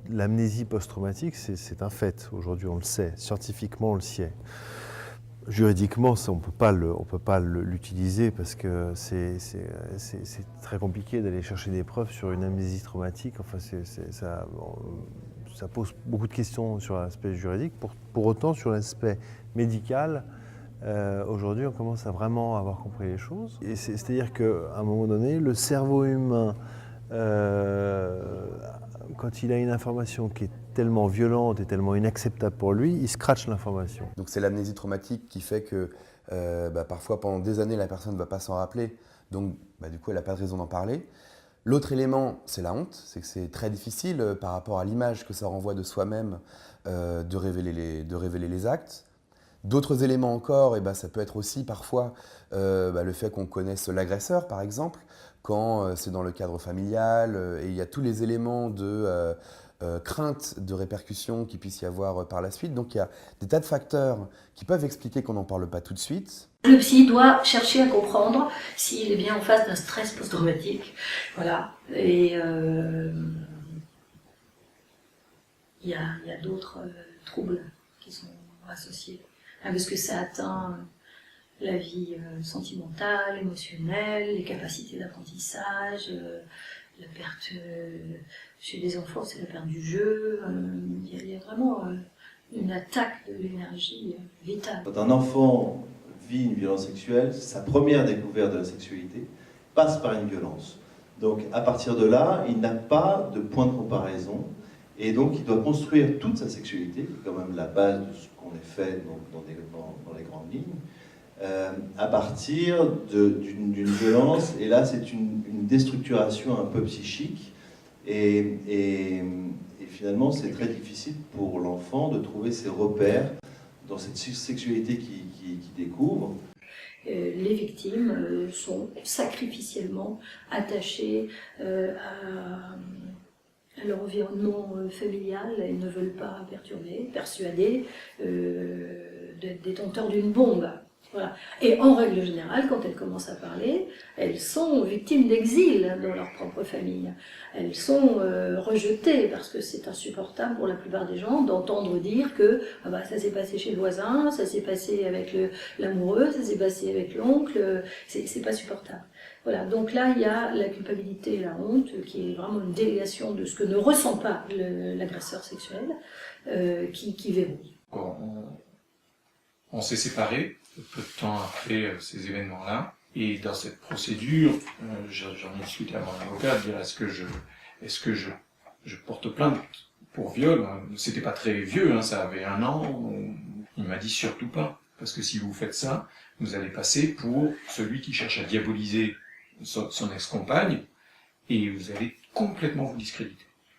l'amnésie post-traumatique, c'est un fait. Aujourd'hui, on le sait. Scientifiquement, on le sait. Juridiquement, ça, on peut pas l'utiliser parce que c'est très compliqué d'aller chercher des preuves sur une amnésie traumatique. Enfin, ça pose beaucoup de questions sur l'aspect juridique. Pour autant, sur l'aspect médical, aujourd'hui, on commence à vraiment avoir compris les choses. C'est-à-dire qu'à un moment donné, le cerveau humain, quand il a une information qui est tellement violente et tellement inacceptable pour lui, il scratche l'information. Donc c'est l'amnésie traumatique qui fait que parfois pendant des années la personne ne va pas s'en rappeler, donc du coup elle n'a pas de raison d'en parler. L'autre élément, c'est la honte, c'est que c'est très difficile par rapport à l'image que ça renvoie de soi-même de révéler les actes. D'autres éléments encore, ça peut être aussi parfois le fait qu'on connaisse l'agresseur par exemple, quand c'est dans le cadre familial, et il y a tous les éléments de crainte de répercussions qu'il puisse y avoir par la suite. Donc il y a des tas de facteurs qui peuvent expliquer qu'on n'en parle pas tout de suite. Le psy doit chercher à comprendre s'il est bien en face d'un stress post-traumatique. Voilà. Et il y a d'autres troubles qui sont associés. Parce que ça atteint la vie sentimentale, émotionnelle, les capacités d'apprentissage, la perte chez les enfants, c'est la perte du jeu. Il y a vraiment une attaque de l'énergie vitale. Quand un enfant vit une violence sexuelle, sa première découverte de la sexualité passe par une violence. Donc à partir de là, il n'a pas de point de comparaison et donc il doit construire toute sa sexualité, qui est quand même la base de ce qu'on est fait dans les grandes lignes, à partir d'une violence, et là c'est une déstructuration un peu psychique, et finalement c'est très difficile pour l'enfant de trouver ses repères dans cette sexualité qu'il découvre. Les victimes sont sacrificiellement attachées à leur environnement familial et ne veulent pas perturber, persuadées d'être détenteurs d'une bombe. Voilà. Et en règle générale, quand elles commencent à parler, elles sont victimes d'exil dans leur propre famille. Elles sont rejetées parce que c'est insupportable pour la plupart des gens d'entendre dire que ça s'est passé chez le voisin, ça s'est passé avec l'amoureux, ça s'est passé avec l'oncle, c'est pas supportable. Voilà. Donc là, il y a la culpabilité et la honte qui est vraiment une délégation de ce que ne ressent pas l'agresseur sexuel qui verrouille. On s'est séparés peu de temps après ces événements-là. Et dans cette procédure, j'en ai discuté à mon avocat, de dire est-ce que je porte plainte pour viol. C'était pas très vieux, ça avait 1 an. Il m'a dit surtout pas, parce que si vous faites ça, vous allez passer pour celui qui cherche à diaboliser son ex-compagne, et vous allez complètement vous discréditer.